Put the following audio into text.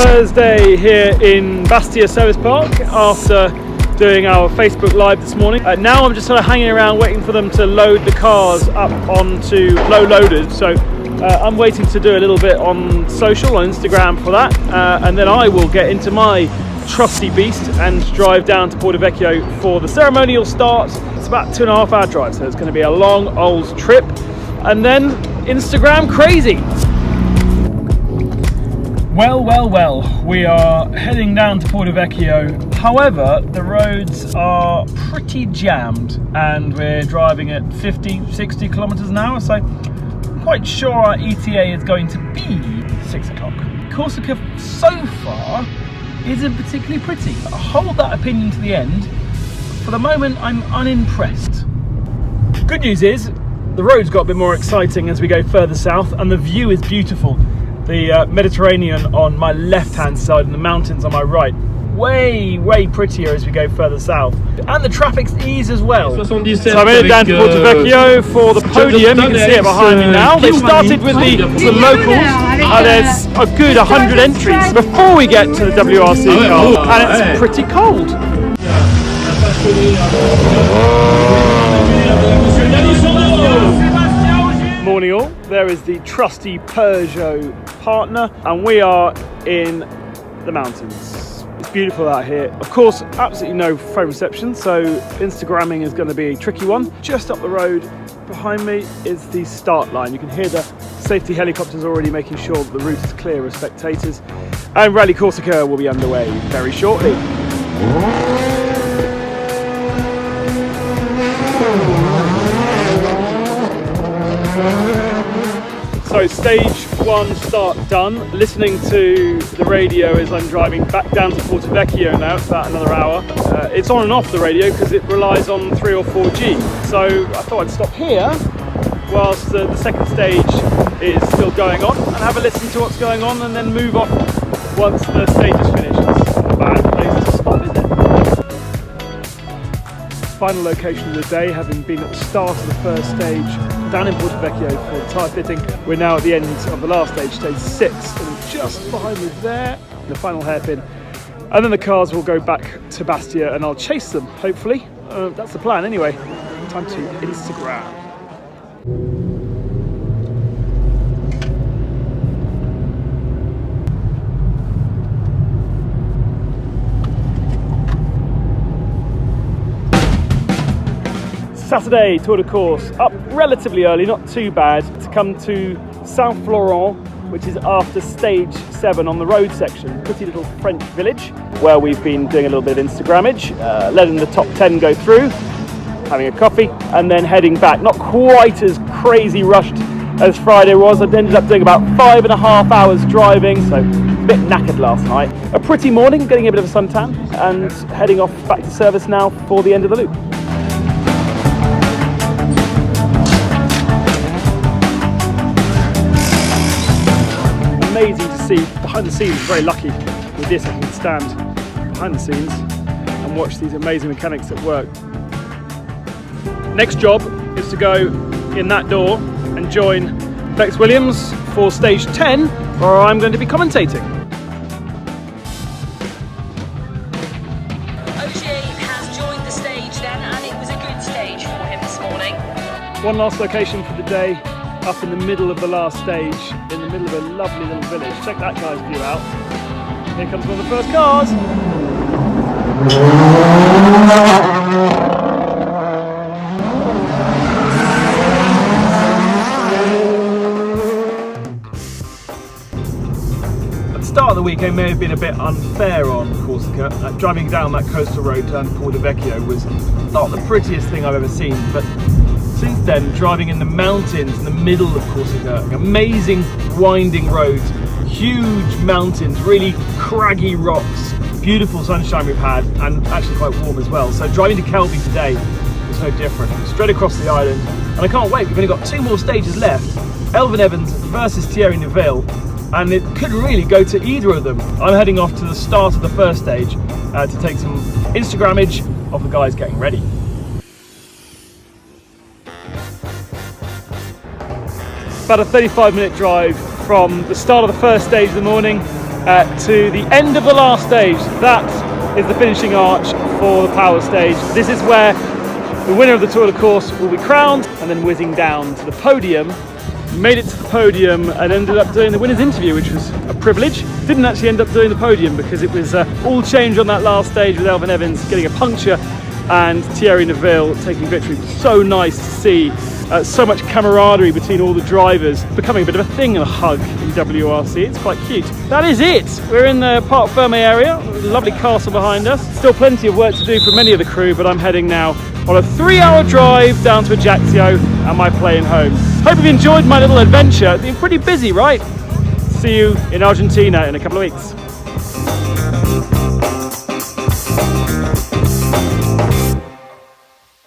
Thursday here in Bastia Service Park after doing our Facebook Live this morning. Now I'm just sort of hanging around waiting for them to load the cars up onto low loaders. So I'm waiting to do a little bit on social, on Instagram for that, and then I will get into my trusty beast and drive down to Porto Vecchio for the ceremonial start. It's about 2.5 hour drive, so it's going to be a long old trip, and then Instagram crazy. Well, we are heading down to Porto Vecchio. However, the roads are pretty jammed and we're driving at 50-60 kilometers an hour, so I'm quite sure our ETA is going to be 6 o'clock. Corsica so far isn't particularly pretty. I'll hold that opinion to the end. For the moment, I'm unimpressed. Good news is, the roads got a bit more exciting as we go further south, and the view is beautiful. The Mediterranean on my left-hand side and the mountains on my right. Way prettier as we go further south. And the traffic's ease as well. So I'm headed down to Porto Vecchio for the podium. You can see it behind me now. They've started with the locals. There's a good 100 entries before we get to the WRC car. And it's pretty cold. Morning all, there is the trusty Peugeot partner and we are in the mountains. It's beautiful out here. Of course, absolutely no phone reception, so Instagramming is going to be a tricky one. Just up the road behind me is the start line. You can hear the safety helicopters already making sure that the route is clear of spectators. And Wrc Corsica will be underway very shortly. So stage 1 start done. Listening to the radio as I'm driving back down to Porto Vecchio now. It's about another hour. It's on and off the radio because it relies on 3 or 4G. So I thought I'd stop here whilst the second stage is still going on and have a listen to what's going on and then move off once the stage is finished. It's not a bad place to stop, is it? Final location of the day, having been at the start of the first stage down in Porto Vecchio for the tyre fitting. We're now at the end of the last stage, stage 6, and just behind me there, the final hairpin. And then the cars will go back to Bastia and I'll chase them, hopefully. That's the plan anyway. Time to Instagram. Saturday Tour de Course, up relatively early, not too bad, to come to Saint-Florent, which is after stage 7 on the road section. Pretty little French village where we've been doing a little bit of Instagrammage, letting the top 10 go through, having a coffee, and then heading back. Not quite as crazy rushed as Friday was. I ended up doing about 5.5 hours driving, so a bit knackered last night. A pretty morning, getting a bit of a suntan, and heading off back to service now for the end of the loop. Amazing to see behind the scenes. Very lucky with this I can stand behind the scenes and watch these amazing mechanics at work. Next job is to go in that door and join Bex Williams for stage 10, where I'm going to be commentating. OJ has joined the stage then, and it was a good stage for him this morning. One last location for the day, up in the middle of the last stage, in the middle of a lovely little village. Check that guy's view out. Here comes one of the first cars. At the start of the week, I may have been a bit unfair on Corsica. Driving down that coastal road down to Porto Vecchio was not the prettiest thing I've ever seen, but since then, driving in the mountains in the middle of Corsica, amazing winding roads, huge mountains, really craggy rocks, beautiful sunshine we've had, and actually quite warm as well. So driving to Calvi today was no different. Straight across the island, and I can't wait. We've only got 2 more stages left. Elvin Evans versus Thierry Neuville, and it could really go to either of them. I'm heading off to the start of the first stage to take some Instagrammage of the guys getting ready. About a 35-minute drive from the start of the first stage of the morning to the end of the last stage. That is the finishing arch for the power stage. This is where the winner of the Tour de Course will be crowned, and then whizzing down to the podium. Made it to the podium and ended up doing the winner's interview, which was a privilege. Didn't actually end up doing the podium because it was all changed on that last stage with Elfyn Evans getting a puncture and Thierry Neuville taking victory. So nice to see so much camaraderie between all the drivers, becoming a bit of a thing and a hug in WRC. It's quite cute. That is it. We're in the Parc Fermé area, lovely castle behind us. Still plenty of work to do for many of the crew, but I'm heading now on a 3-hour drive down to Ajaccio and my plane home. Hope you've enjoyed my little adventure. It's been pretty busy, right? See you in Argentina in a couple of weeks.